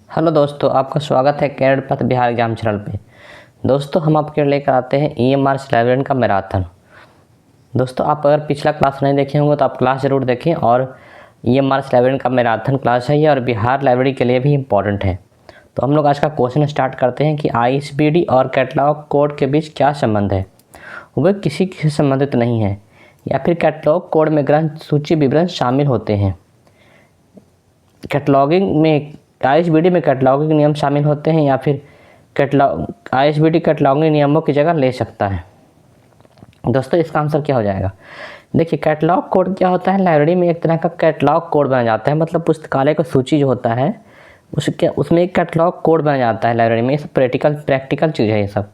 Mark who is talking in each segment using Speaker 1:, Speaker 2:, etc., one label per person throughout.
Speaker 1: Hello दोस्तों, आपका स्वागत है कैडेट पथ बिहार एग्जाम चैनल पे। दोस्तों, हम आपके लिए लेकर आते हैं EMR लाइब्रेरी का मैराथन। दोस्तों, आप अगर पिछला क्लास नहीं देखे होंगे तो आप क्लास ज़रूर देखें। और EMR लाइब्रेरी का मैराथन क्लास है ये, और बिहार लाइब्रेरी के लिए भी इम्पॉर्टेंट है। तो हम लोग आज का क्वेश्चन स्टार्ट करते हैं कि ISBD और कैटलॉग कोड के बीच क्या संबंध है। वे किसी से संबंधित नहीं है, या फिर कैटलॉग कोड में ग्रंथ सूची विवरण शामिल होते हैं। कैटलॉगिंग में ISBD में कैटलॉगिंग नियम शामिल होते हैं, या फिर ISBD कैटलॉगिंग नियमों की जगह ले सकता है। दोस्तों, इसका आंसर क्या हो जाएगा? देखिए, कैटलॉग कोड क्या होता है? लाइब्रेरी में एक तरह का कैटलॉग कोड बना जाता है, मतलब पुस्तकालय का सूची जो होता है उसमें एक कैटलॉग कोड बना जाता है लाइब्रेरी में। ये सब प्रैक्टिकल चीज़ है ये सब।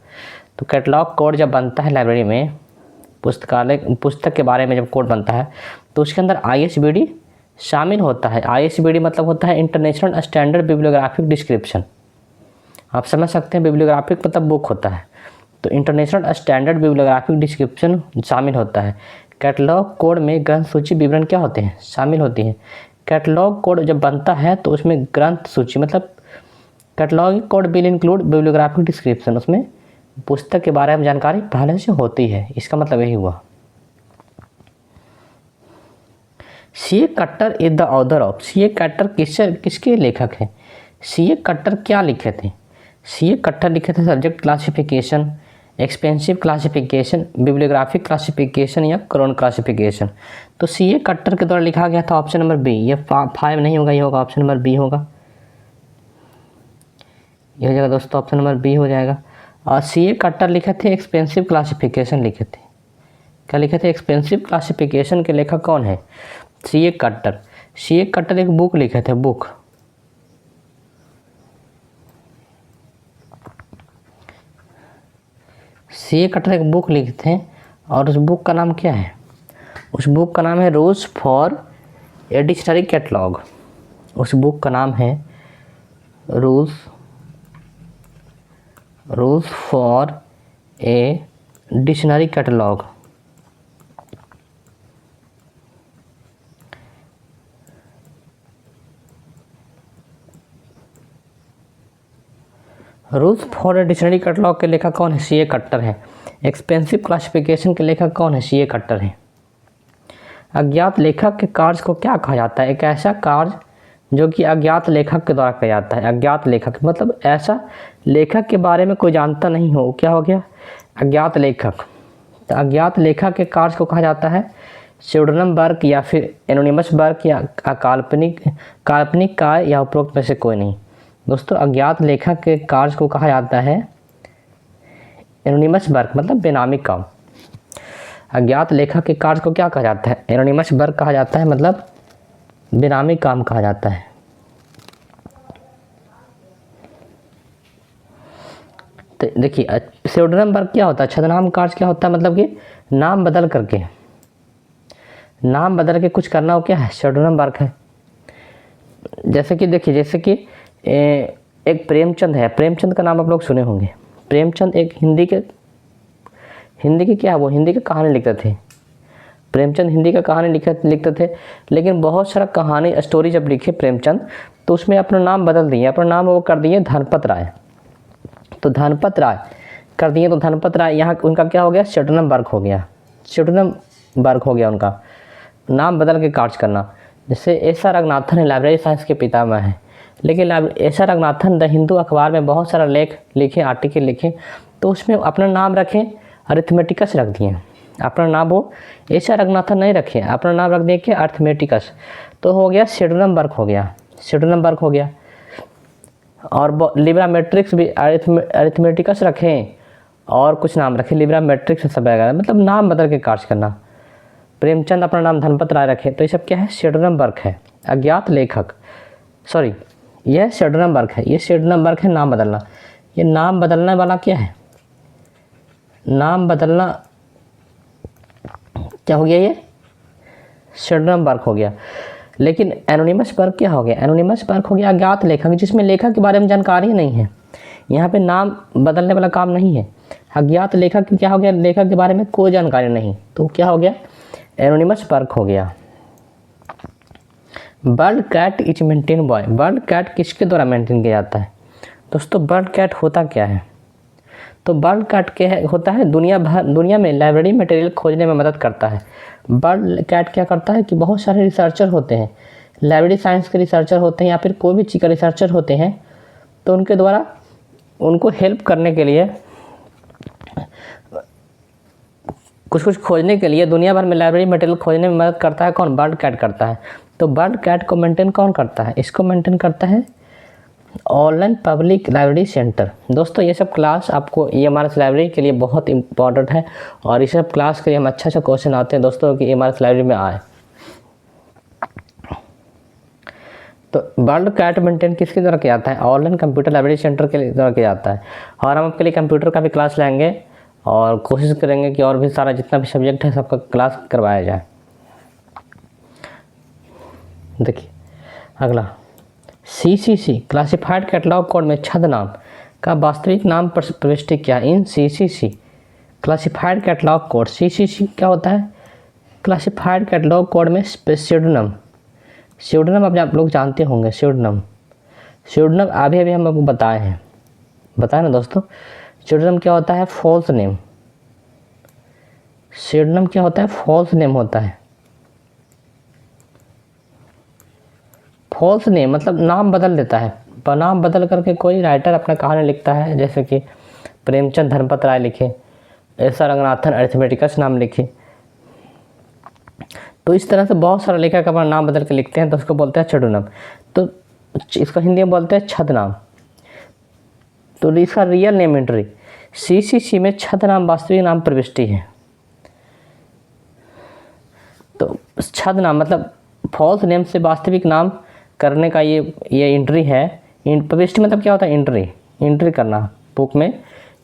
Speaker 1: तो कैटलॉग कोड जब बनता है लाइब्रेरी में, पुस्तक के बारे में जब कोड बनता है तो उसके अंदर ISBD शामिल होता है। ISBD मतलब होता है इंटरनेशनल स्टैंडर्ड बिब्लियोग्राफिक डिस्क्रिप्शन। आप समझ सकते हैं, बिब्लियोग्राफिक मतलब बुक होता है, तो इंटरनेशनल स्टैंडर्ड बिब्लियोग्राफिक डिस्क्रिप्शन शामिल होता है। कैटलॉग कोड में ग्रंथ सूची विवरण क्या होते हैं? शामिल होती हैं। कैटलॉग कोड जब बनता है तो उसमें ग्रंथ सूची मतलब catalogue code will include bibliographic description, उसमें पुस्तक के बारे में जानकारी पहले से होती है। इसका मतलब यही हुआ। C.A. कट्टर is the author of. C.A. कट्टर किसके लेखक हैं? C.A. कट्टर क्या लिखे थे? C.A. कट्टर लिखे थे subject classification, expensive classification, bibliographic classification या क्रोन क्लासिफिकेशन। तो C.A. कट्टर के द्वारा लिखा गया था ऑप्शन नंबर बी। ये 5 नहीं होगा, ये होगा ऑप्शन नंबर बी होगा। ये हो जाएगा दोस्तों, ऑप्शन नंबर बी हो जाएगा। और C.A. कट्टर लिखे थे एक्सपेंसिव क्लासिफिकेशन लिखे थे। क्या लिखे थे? एक्सपेंसिव क्लासिफिकेशन के लेखक कौन है? C.A. कट्टर। C.A. कट्टर एक बुक लिखे थे, बुक। C.A. कट्टर एक बुक लिखे थे, और उस बुक का नाम क्या है? उस बुक का नाम है rules for a dictionary catalogue. उस बुक का नाम है rules for a dictionary catalogue. Rules for a dictionary catalogue के लेखक कौन है? C.A. कट्टर है। एक्सपेंसिव क्लासिफिकेशन के लेखक कौन है? C.A. कट्टर है। अज्ञात लेखक के कार्य को क्या कहा जाता है? एक ऐसा कार्य जो कि अज्ञात लेखक के द्वारा किया जाता है। अज्ञात लेखक मतलब ऐसा लेखक के बारे में कोई जानता नहीं हो, क्या हो गया? अज्ञात लेखक। तो अज्ञात लेखक के कार्य को कहा जाता है स्यूडोनिम वर्क, या फिर एनोनिमस वर्क, या काल्पनिक कार्य, या उपरोक्त में से कोई नहीं। दोस्तों, अज्ञात लेखक के कार्य को कहा जाता है एनोनिमस वर्क, मतलब बेनामी काम। अज्ञात लेखक के कार्य को क्या कहा जाता है? एनोनिमस वर्क कहा जाता है, मतलब बेनामी काम कहा जाता है। तो देखिए, स्यूडोनिम वर्क क्या होता है? छद्मनाम कार्य क्या होता है? मतलब कि नाम बदल के कुछ करना हो, क्या है? स्यूडोनिम वर्क है। जैसे कि देखिए, एक प्रेमचंद है। प्रेमचंद का नाम आप लोग सुने होंगे। प्रेमचंद एक हिंदी के क्या है? वो हिंदी की कहानी लिखते थे। प्रेमचंद हिंदी का कहानी लिखते थे, लेकिन बहुत सारा कहानी स्टोरी जब लिखे प्रेमचंद, तो उसमें अपना नाम बदल दिए। अपना नाम वो कर दिए धनपत राय। तो धनपत राय कर दिए, तो धनपत राय यहाँ उनका क्या हो गया? स्यूडोनिम वर्क हो गया। स्यूडोनिम वर्क हो गया उनका, नाम बदल के कार्य करना। जैसे S.R. रंगनाथन है, लाइब्रेरी साइंस के पितामह हैं। लेकिन S.R. रंगनाथन द हिंदू अखबार में बहुत सारा लेख लिखे, आर्टिकल लिखे, तो उसमें अपना नाम रखें अरिथमेटिकस रख दिए। अपना नाम वो S.R. रंगनाथन नहीं रखे, अपना नाम रख दिए कि अरिथमेटिकस। तो हो गया स्यूडोनिम वर्क हो गया। और लिब्रा मैट्रिक्स भी अरिथमेटिकस रखें, और कुछ नाम रखें लिब्रा मैट्रिक्स सब वगैरह, मतलब नाम बदल के कार्य करना। प्रेमचंद अपना नाम धनपत राय रखे, तो ये सब क्या है? स्यूडोनिम वर्क है। अज्ञात लेखक, सॉरी, यह स्यूडोनिम वर्क है। ये स्यूडोनिम वर्क है, नाम बदलना। ये नाम बदलने वाला क्या है? नाम बदलना क्या हो गया? ये स्यूडोनिम वर्क हो गया। लेकिन एनोनिमस वर्क क्या हो गया? एनोनिमस वर्क हो गया अज्ञात लेखक, जिसमें लेखक के बारे में जानकारी नहीं है। यहाँ पे नाम बदलने वाला काम नहीं है। अज्ञात लेखक क्या हो गया? लेखक के बारे में कोई जानकारी नहीं, तो क्या हो गया? एनोनिमस वर्क हो गया। Bird cat is maintain by, bird cat किसके द्वारा मेंटेन किया जाता है दोस्तों? बर्ड कैट होता क्या है? तो बर्ड कैट क्या है, होता है दुनिया में लाइब्रेरी मटेरियल खोजने में मदद करता है। बर्ड कैट क्या करता है कि बहुत सारे रिसर्चर होते हैं, लाइब्रेरी साइंस के रिसर्चर होते हैं या फिर कोई भी चीज़ का रिसर्चर होते हैं, तो उनके द्वारा उनको हेल्प करने के लिए, कुछ खोजने के लिए दुनिया भर में लाइब्रेरी मटेरियल खोजने में मदद करता है। कौन? बर्ड कैट करता है। तो बर्ड कैट को मेंटेन कौन करता है? इसको मेंटेन करता है ऑनलाइन पब्लिक लाइब्रेरी सेंटर। दोस्तों ये सब क्लास आपको EMRS लाइब्रेरी के लिए बहुत इंपॉर्टेंट है और इस सब क्लास के लिए हम अच्छा क्वेश्चन आते हैं दोस्तों कि EMRS लाइब्रेरी में आए। तो बर्ड कैट मेंटेन किसके द्वारा किया जाता है? ऑनलाइन कंप्यूटर लाइब्रेरी सेंटर के द्वारा किया जाता है। और हम आपके लिए कंप्यूटर का भी क्लास लाएंगे और कोशिश करेंगे कि और भी सारा जितना भी सब्जेक्ट है सबका क्लास करवाया जाए। देखिए अगला, CCC क्लासिफाइड कैटलॉग कोड में छद्मनाम का वास्तविक नाम प्रविष्टि क्या है? इन CCC classified catalogue code, CCC क्या होता है? क्लासिफाइड कैटलॉग कोड में स्यूडोनिम, स्यूडोनिम आप लोग जानते होंगे। स्यूडोनिम अभी हम आपको बताए ना दोस्तों। स्यूडोनिम क्या होता है? False name. स्यूडोनिम क्या होता है? फॉल्स नेम होता है। फॉल्स नेम मतलब नाम बदल देता है, नाम बदल करके कोई राइटर अपना कहानी लिखता है, जैसे कि प्रेमचंद धर्मपत राय लिखे, ऐसा रंगनाथन अरिथमेटिकस नाम लिखे। तो इस तरह से बहुत सारे लेखक अपना नाम बदल के लिखते हैं, तो उसको बोलते हैं छद्मनाम। तो इसको हिंदी में बोलते हैं छद्मनाम। तो इसका रियल नेम एंट्री, CCC में छद्मनाम वास्तविक नाम प्रविष्टि है। तो छद्मनाम मतलब फॉल्स नेम से वास्तविक नाम करने का ये एंट्री है। प्रविष्टि मतलब क्या होता है? एंट्री करना, बुक में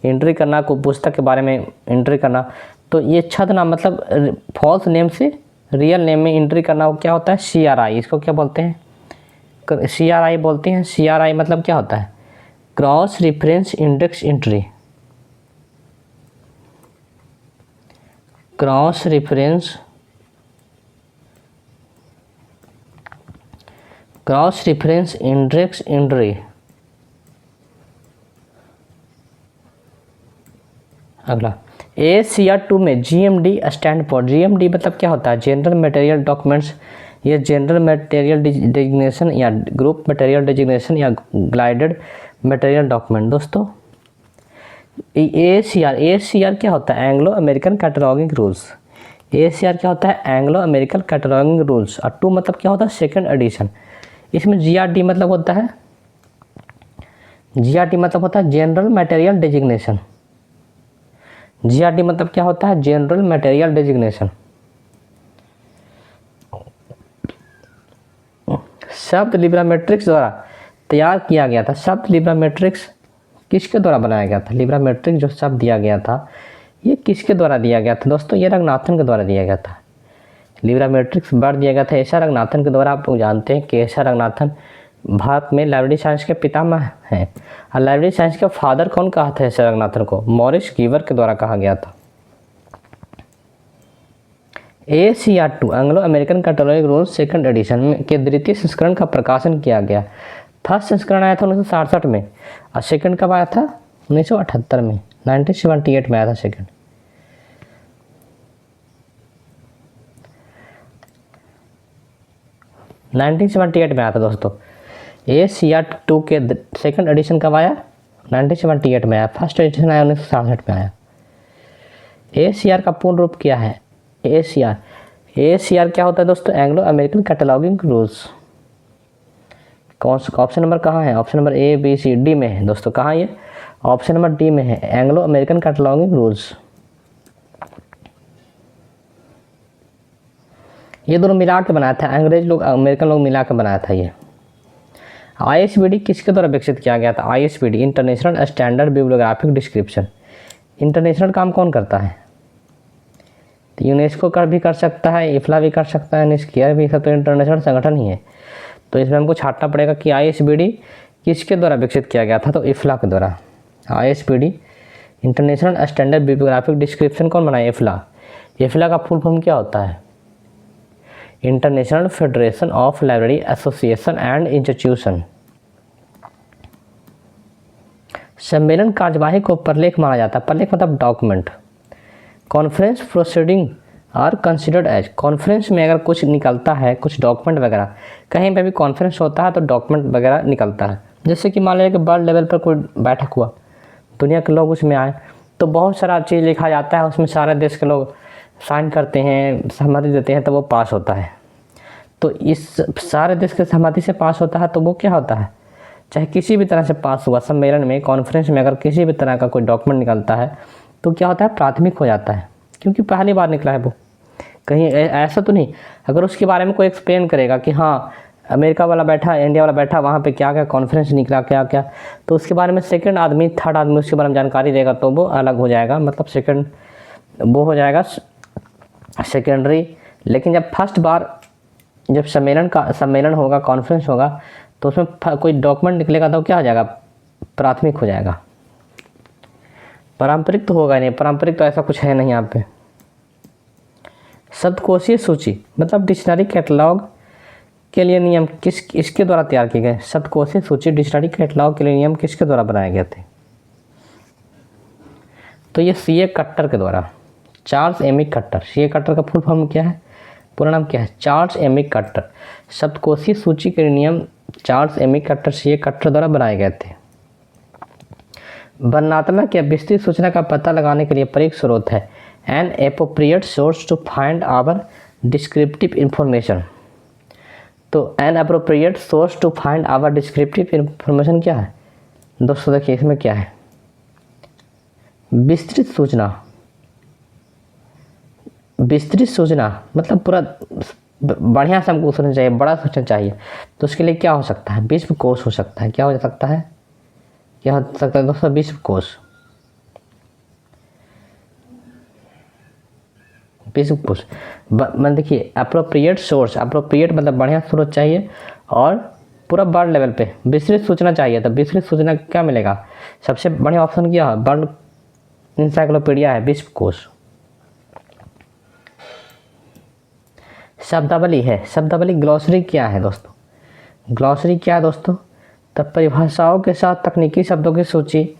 Speaker 1: एंट्री करना, कोई पुस्तक के बारे में एंट्री करना। तो ये छद्मनाम मतलब फॉल्स नेम से रियल नेम में एंट्री करना, वो क्या होता है? CRI। इसको क्या बोलते हैं? CRI बोलते हैं। CRI मतलब क्या होता है? Cross reference index entry. Cross reference index entry. अगला, ACR 2 में GMD स्टैंड फॉर, GMD मतलब क्या होता है? General material documents. ये जनरल मटेरियल डिजिग्नेशन या ग्रुप मटेरियल डिजिग्नेशन या ग्लाइडेड मटेरियल डॉक्यूमेंट। दोस्तों ACR क्या होता है? Anglo American cataloguing rules. ACR क्या होता है? Anglo American cataloguing rules. और 2 मतलब क्या होता है? Second edition. इसमें GRD मतलब होता है, जनरल मटेरियल डिजिग्नेशन। GRD मतलब क्या होता है? General material designation. शब्द लिब्रामेट्रिक्स द्वारा तैयार किया गया था। शब्द लिब्रामेट्रिक्स किसके द्वारा बनाया गया था? लिब्रामेट्रिक्स जो शब्द दिया गया था, ये किसके द्वारा दिया गया था दोस्तों? ये रंगनाथन के द्वारा दिया गया था। लिब्रामेट्रिक्स वर्ड दिया गया था एस आर रंगनाथन के द्वारा। आप लोग जानते हैं कि एस आर रंगनाथन भारत में लाइब्रेरी साइंस के पितामह हैं। और लाइब्रेरी साइंस के फादर कौन कहा था एस आर रंगनाथन को? मॉरिस गीवर के द्वारा कहा गया था। ACR 2 Anglo American cataloguing rules second edition के द्वितीय संस्करण का प्रकाशन किया गया। फर्स्ट संस्करण आया था 1967 में और सेकंड कब आया था? 1978 में, 1978 में आया था सेकंड। में आया था दोस्तों। ACR 2 के सेकंड एडिशन कब आया? 1978 में आया। फर्स्ट एडिशन आया 1967 में आया। ACR का पूर्ण रूप क्या है? ACR क्या होता है दोस्तों? Anglo American cataloguing rules. कौन सा ऑप्शन नंबर कहाँ है? Option number A B C D में है दोस्तों। कहाँ ये? ऑप्शन नंबर D में है, एंग्लो अमेरिकन कैटलॉगिंग रूल्स। ये दोनों मिला के बनाया था, अंग्रेज लोग अमेरिकन लोग मिला के बनाया था ये। ISBD किसके द्वारा विकसित किया गया था? ISBD international standard bibliographic description. International काम कौन करता है? तो यूनेस्को का भी कर सकता है, इफ्ला भी कर सकता है, निष्किया भी सब तो इंटरनेशनल संगठन ही है। तो इसमें हमको छाटना पड़ेगा कि ISBD किसके द्वारा विकसित किया गया था? तो इफ्ला के द्वारा। ISBD international standard bibliographic description कौन बनाया? इफ्ला। इफ्ला का फुल फॉर्म क्या होता है? International federation of library association and institution. सम्मेलन कार्यवाही को प्रलेख माना जाता है। प्रलेख मतलब document. Conference proceeding are considered as, conference में अगर कुछ निकलता है, कुछ डॉक्यूमेंट वगैरह, कहीं पे भी कॉन्फ्रेंस होता है तो डॉक्यूमेंट वगैरह निकलता है। जैसे कि मान लीजिए कि वर्ल्ड लेवल पर कोई बैठक हुआ, दुनिया के लोग उसमें आए, तो बहुत सारा चीज़ लिखा जाता है, उसमें सारे देश के लोग साइन करते हैं, सहमति देते हैं, तो वो पास होता है। तो इस सारे देश के सहमति से पास होता है, तो वो क्या होता है, चाहे किसी भी तरह से पास हुआ सम्मेलन में, कॉन्फ्रेंस में अगर किसी भी तरह का कोई डॉक्यूमेंट निकलता है तो क्या होता है, प्राथमिक हो जाता है, क्योंकि पहली बार निकला है वो। कहीं ऐसा तो नहीं, अगर उसके बारे में कोई एक्सप्लेन करेगा कि हाँ अमेरिका वाला बैठा, इंडिया वाला बैठा, वहाँ पे क्या क्या कॉन्फ्रेंस निकला, क्या क्या, तो उसके बारे में सेकंड आदमी, थर्ड आदमी उसके बारे में जानकारी देगा, तो वो अलग हो जाएगा, मतलब सेकंड वो हो जाएगा सेकेंडरी। लेकिन जब फर्स्ट बार जब सम्मेलन होगा, कॉन्फ्रेंस होगा, तो उसमें कोई डॉक्यूमेंट निकलेगा तो क्या हो जाएगा, प्राथमिक हो जाएगा। पारंपरिक तो होगा नहीं, पारंपरिक तो ऐसा कुछ है नहीं यहाँ पे। शब्दकोशीय सूची मतलब डिक्शनरी कैटलॉग के लिए नियम इसके द्वारा तैयार किए गए। शब्दकोशीय सूची डिक्शनरी कैटलॉग के लिए नियम किसके द्वारा बनाए गए थे, तो ये सीए कट्टर के द्वारा, चार्ल्स एमी कट्टर। सीए कट्टर का फुल फॉर्म क्या है, पूरा नाम क्या है, चार्ल्स एमी कट्टर। शब्दकोशीय सूची के नियम चार्ल्स एमी कट्टर, सीए कट्टर द्वारा बनाए गए थे। वर्णनात्मक या विस्तृत सूचना का पता लगाने के लिए प्रयुक्त स्रोत है an appropriate source to find our descriptive information. तो an appropriate source to find our descriptive information क्या है दोस्तों, देखिए इसमें क्या है, विस्तृत सूचना। विस्तृत सूचना मतलब पूरा बढ़िया से हमको सोचना चाहिए, बड़ा सोचना चाहिए, तो उसके लिए क्या हो सकता है, विश्वकोश हो सकता है। क्या हो सकता है, क्या हो सकता है दोस्तों, विश्वकोश। विश्वकोश मतलब देखिए अप्रोप्रिएट सोर्स, अप्रोप्रिएट मतलब बढ़िया स्रोत चाहिए, और पूरा वर्ल्ड लेवल पे विस्तृत सूचना चाहिए। तो विस्तृत सूचना क्या मिलेगा, सबसे बढ़िया ऑप्शन क्या है, वर्ल्ड इंसाइक्लोपीडिया है, विश्वकोश। शब्दावली है, शब्दावली ग्लॉसरी क्या है दोस्तों, ग्लॉसरी क्या है दोस्तों, तब परिभाषाओं के साथ तकनीकी शब्दों की सूची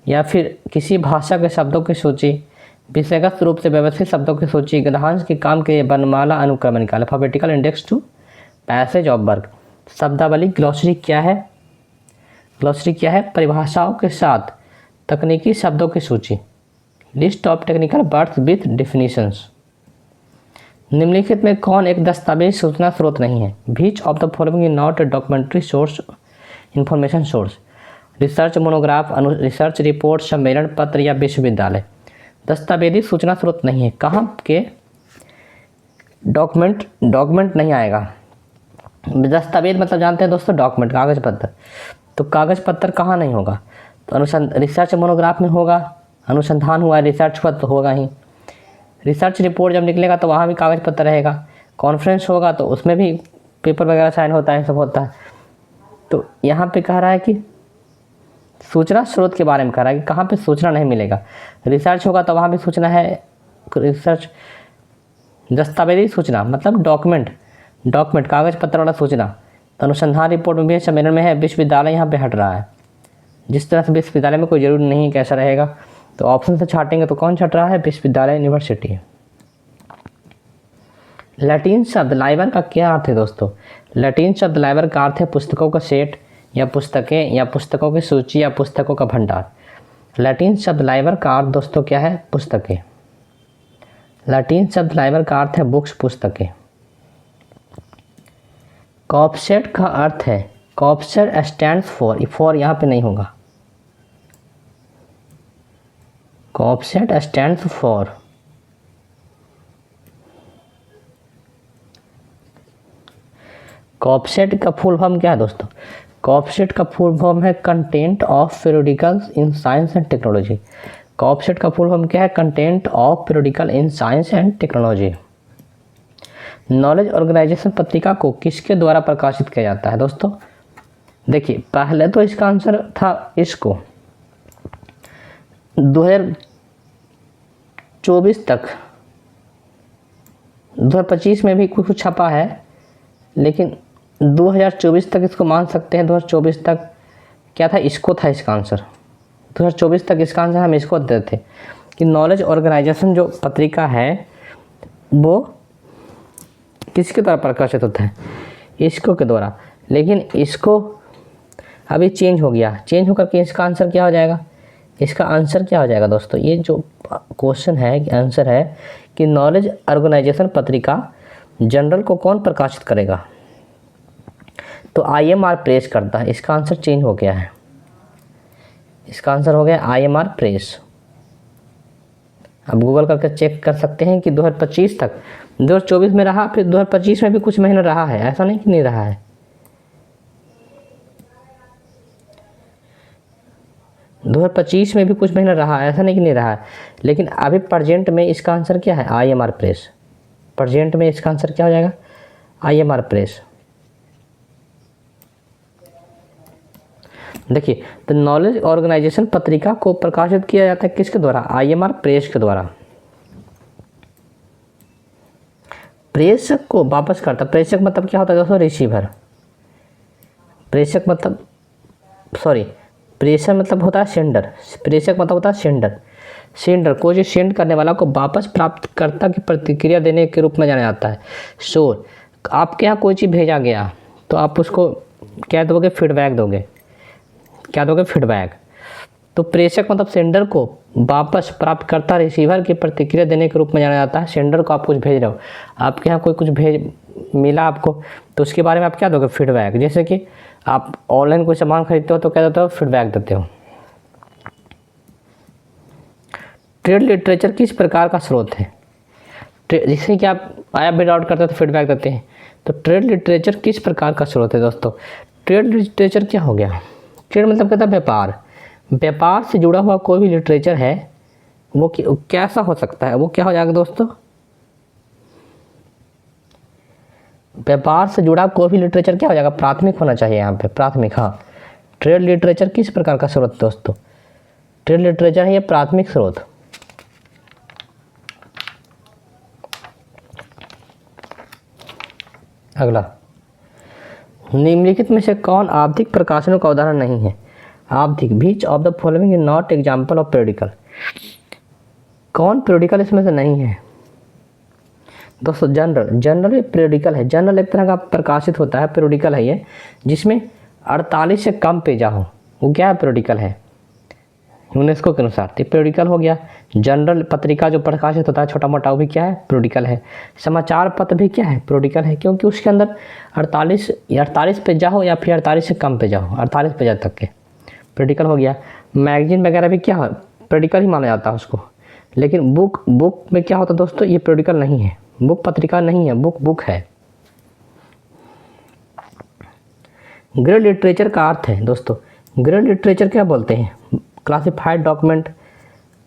Speaker 1: या फिर किसी भाषा के शब्दों की सूची, विषयगत रूप से व्यवस्थित शब्दों की सूची, गद्यांश के काम के लिए वर्णमाला अनुक्रम निकाले, alphabetical index to passage of work. शब्दावली ग्लॉसरी क्या है, ग्लॉसरी क्या है, परिभाषाओं के साथ तकनीकी शब्दों की सूची, list of technical words with definitions. निम्नलिखित में कौन एक दस्तावेज सूचना स्रोत नहीं है, which of the following is not a documentary source information source, research monograph, research report, सम्मेलन पत्र या विश्वविद्यालय। दस्तावेजी सूचना स्रोत नहीं है, कहाँ के डॉक्यूमेंट नहीं आएगा। दस्तावेज मतलब जानते हैं दोस्तों, डॉक्यूमेंट, कागज पत्र, तो कागज पत्र कहाँ नहीं होगा, तो रिसर्च मोनोग्राफ में होगा, अनुसंधान हुआ है, रिसर्च हुआ तो होगा ही। रिसर्च रिपोर्ट जब निकलेगा तो वहाँ भी कागज पत्र रहेगा। कॉन्फ्रेंस होगा तो उसमें भी पेपर वगैरह साइन होता है, सब होता है। तो यहाँ पे कह रहा है कि सूचना स्रोत के बारे में कह रहा है कि कहाँ पे सूचना नहीं मिलेगा। रिसर्च होगा तो वहाँ भी सूचना है, रिसर्च। दस्तावेजी सूचना मतलब डॉक्यूमेंट कागज पत्र वाला सूचना, तो अनुसंधान रिपोर्ट में भी है, सम्मेलन में है, विश्वविद्यालय यहाँ पे हट रहा है। जिस तरह से विश्वविद्यालय में कोई जरूरी नहीं कैसा रहेगा, तो ऑप्शन से छाटेंगे तो कौन छट रहा है, विश्वविद्यालय, यूनिवर्सिटी। लैटिन शब्द लाइबर का क्या अर्थ है दोस्तों, लैटिन शब्द लाइबर का अर्थ है पुस्तकों का सेट या पुस्तकें या पुस्तकों की सूची या पुस्तकों का भंडार। लैटिन शब्द लाइबर का अर्थ दोस्तों क्या है, पुस्तकें। लैटिन शब्द लाइबर का अर्थ है बुक्स, पुस्तकें। कॉपसेट का अर्थ है, कॉपसेट स्टैंड्स फॉर यहाँ पे नहीं होगा, कॉपसेट स्टैंड्स फॉर, कॉपसेट का फुल फॉर्म क्या है दोस्तों, कॉपसेट का फुल फॉर्म है content of periodicals in science and technology. COPSAT का फुल फॉर्म क्या है, content of periodical in science and technology. Knowledge organization पत्रिका को किसके द्वारा प्रकाशित किया जाता है दोस्तों, देखिए पहले तो इसका आंसर था इसको 2024 तक 2025 में भी कुछ छपा है, लेकिन 2024 तक इसको मान सकते हैं। 2024 तक क्या था, इसको था इसका आंसर। 2024 तक इसका आंसर हम इसको देते थे कि नॉलेज ऑर्गेनाइजेशन जो पत्रिका है वो किसके द्वारा प्रकाशित होता है, इसको के द्वारा। लेकिन इसको अभी चेंज हो गया, चेंज होकर के इसका आंसर क्या हो जाएगा, इसका आंसर क्या हो जाएगा दोस्तों, ये जो क्वेश्चन है आंसर है कि नॉलेज ऑर्गेनाइजेशन पत्रिका जनरल को कौन प्रकाशित करेगा, तो IMR प्रेस करता है। इसका आंसर चेंज हो गया है, इसका आंसर हो गया IMR प्रेस। अब गूगल करके चेक कर सकते हैं कि 2025 तक, 2024 में रहा, फिर 2025 में भी कुछ महीना रहा है, ऐसा नहीं कि नहीं रहा है। 2025 में भी कुछ महीना रहा है, ऐसा नहीं कि नहीं रहा है। लेकिन अभी प्रेजेंट में इसका आंसर क्या है, IMR प्रेस। प्रेजेंट में इसका आंसर क्या हो जाएगा, IMR प्रेस। देखिए, तो नॉलेज ऑर्गेनाइजेशन पत्रिका को प्रकाशित किया जाता है किसके द्वारा, IMR प्रेस के द्वारा। प्रेषक को वापस करता, प्रेषक मतलब क्या होता है दोस्तों, रिसीवर। प्रेषक मतलब प्रेषक मतलब होता है सेंडर, प्रेषक मतलब होता है सेंडर। सेंडर को जो सेंड करने वाला को वापस प्राप्तकर्ता की प्रतिक्रिया देने के रूप में जाना जाता है। सो आपके यहाँ कोई चीज़ भेजा गया तो आप उसको क्या दोगे, फीडबैक दोगे, क्या दोगे, फीडबैक। तो प्रेषक मतलब सेंडर को वापस प्राप्तकर्ता रिसीवर की प्रतिक्रिया देने के रूप में जाना जाता है। सेंडर को आप कुछ भेज रहे हो, आपके यहाँ कोई कुछ मिला आपको, तो उसके बारे में आप क्या दोगे, फीडबैक। जैसे कि आप ऑनलाइन कोई सामान खरीदते हो तो क्या देते हो, फीडबैक देते हो। ट्रेड लिटरेचर किस प्रकार का स्रोत है, जैसे कि आप ऐप भी डाउनलोड करते हो तो फीडबैक देते हैं। तो ट्रेड लिटरेचर किस प्रकार का स्रोत है दोस्तों, ट्रेड लिटरेचर क्या हो गया, ट्रेड मतलब कहता है व्यापार। व्यापार से जुड़ा हुआ कोई भी लिटरेचर है वो कैसा हो सकता है, वो क्या हो जाएगा दोस्तों, व्यापार से जुड़ा कोई भी लिटरेचर क्या हो जाएगा, प्राथमिक होना चाहिए यहाँ पे, प्राथमिक। हाँ, ट्रेड लिटरेचर किस प्रकार का स्रोत दोस्तों, ट्रेड लिटरेचर है ये प्राथमिक स्रोत। अगला, निम्नलिखित में से कौन आवधिक प्रकाशनों का उदाहरण नहीं है, आवधिक। Which of the following is not example of periodical. कौन पीरियडिकल इसमें से नहीं है दोस्तों, जनरल भी पीरियडिकल है। जनरल एक तरह का प्रकाशित होता है, पीरियडिकल है ये, जिसमें 48 से कम पेजा हो, वो क्या है, पीरियडिकल है यूनेस्को के अनुसार। तो पीरियडिकल हो गया। जनरल पत्रिका जो प्रकाशित होता है छोटा मोटा, वो भी क्या है, पीरियडिकल है। समाचार पत्र भी क्या है, पीरियडिकल है, क्योंकि उसके अंदर 48 पेजा हो या फिर 48 से कम पेजा हो, 48 पेजा तक के, पीरियडिकल हो गया। मैगजीन वगैरह भी क्या है, पीरियडिकल ही माना जाता है उसको। लेकिन बुक में क्या होता है दोस्तों, ये पीरियडिकल नहीं है, बुक पत्रिका नहीं है, बुक है। ग्रेड लिटरेचर का अर्थ है दोस्तों, ग्रेड लिटरेचर क्या बोलते हैं, क्लासिफाइड डॉक्यूमेंट,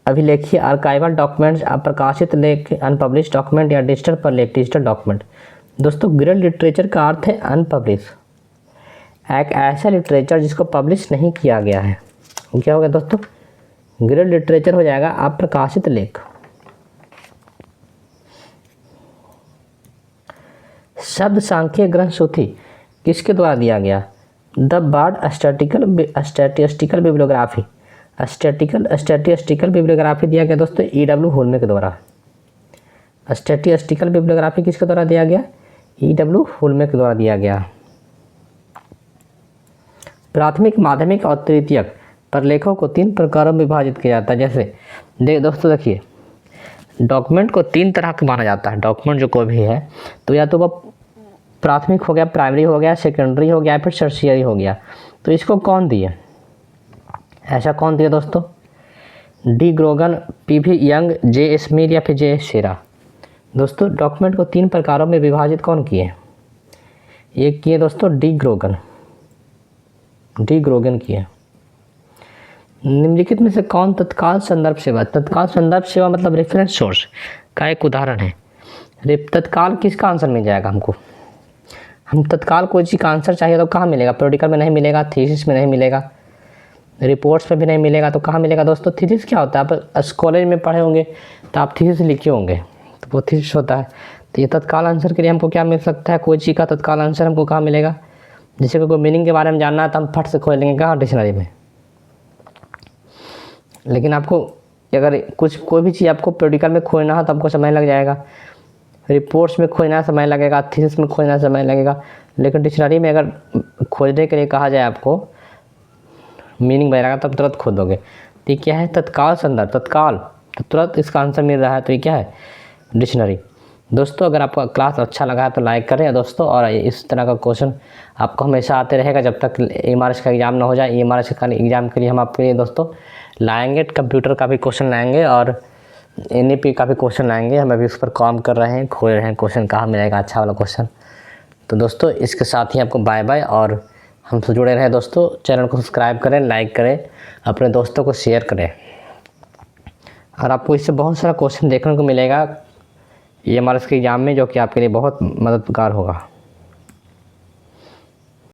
Speaker 1: अभिलेखीय आर्काइवल डॉक्यूमेंट्स, अप्रकाशित लेख, अनपब्लिश डॉक्यूमेंट या डिजिटल पर लेख, डिजिटल डॉक्यूमेंट। दोस्तों ग्रेड लिटरेचर का अर्थ है अनपब्लिश, एक ऐसा लिटरेचर जिसको पब्लिश नहीं किया गया है, वो क्या होगा दोस्तों, ग्रेड लिटरेचर हो जाएगा अप्रकाशित लेख। शब्द सांख्यिक ग्रंथ सूची किसके द्वारा दिया गया, the bird statistical bibliography, statistical bibliography दिया गया दोस्तों E.W. होल्मे के द्वारा। स्टैटिस्टिकल बिब्लियोग्राफी किसके द्वारा दिया गया, E.W. होल्मे के द्वारा दिया गया। प्राथमिक, माध्यमिक और तृतीयक प्रलेखों को 3 प्रकारों में विभाजित किया जाता है। जैसे दोस्तों देखिए, डॉक्यूमेंट को 3 तरह का माना जाता है। डॉक्यूमेंट जो कोई भी है तो या तो वह प्राथमिक हो गया, प्राइमरी हो गया, सेकेंडरी हो गया, फिर टर्शियरी हो गया। तो इसको कौन दिए, ऐसा कौन दिया दोस्तों, D Grogan, P.V. Young, J. Smith या फिर J. शेरा। दोस्तों डॉक्यूमेंट को 3 प्रकारों में विभाजित कौन किए, एक किए दोस्तों डी ग्रोगन किए। निम्नलिखित में से कौन तत्काल संदर्भ सेवा, तत्काल संदर्भ सेवा मतलब रेफरेंस सोर्स का एक उदाहरण है। तत्काल किसका आंसर मिल जाएगा हमको, हम तत्काल कोई चीज़ का आंसर चाहिए तो कहाँ मिलेगा, पीरियडिकल में नहीं मिलेगा, थीसिस में नहीं मिलेगा, रिपोर्ट्स में भी नहीं मिलेगा, तो कहाँ मिलेगा दोस्तों, थीसिस क्या होता है, आप कॉलेज में पढ़े होंगे तो आप थीसिस लिखे होंगे, तो वो थीसिस होता है। तो ये तत्काल आंसर के लिए हमको क्या मिल सकता है, कोई चीज़ का तत्काल आंसर हमको कहाँ मिलेगा। जैसे कि कोई मीनिंग के बारे में जानना है तो हम फट से खोल लेंगे कहाँ, डिक्शनरी में। लेकिन आपको अगर कोई भी चीज़ आपको प्रैक्टिकल में खोजना है तो आपको समय लग जाएगा, रिपोर्ट्स में खोजना समय लगेगा, थीसिस में खोजना समय लगेगा। लेकिन डिक्शनरी में अगर खोजने के लिए कहा जाए आपको मीनिंग बताएगा तब तुरंत खोद दोगे। तो ये क्या है, तत्काल संदर्भ, तत्काल, तो तुरंत इसका आंसर मिल रहा है, तो ये क्या है, डिक्शनरी। दोस्तों अगर आपका क्लास अच्छा लगा है तो लाइक करें दोस्तों, और इस तरह का क्वेश्चन आपको हमेशा आते रहेगा जब तक एमआरएस का एग्ज़ाम ना हो जाए। एमआरएस का एग्ज़ाम के लिए हम आपके लिए दोस्तों लाएंगे, कंप्यूटर का भी क्वेश्चन लाएंगे और एनईपी का भी क्वेश्चन लाएंगे। हम अभी उस पर काम कर रहे हैं, खोज रहे हैं क्वेश्चन कहाँ मिलेगा अच्छा वाला क्वेश्चन। तो दोस्तों इसके साथ ही आपको बाय बाय, और हमसे जुड़े रहें दोस्तों। चैनल को सब्सक्राइब करें, लाइक करें, अपने दोस्तों को शेयर करें, और आपको इससे बहुत सारा क्वेश्चन देखने को मिलेगा एमआरएस के एग्ज़ाम में, जो कि आपके लिए बहुत मददगार होगा।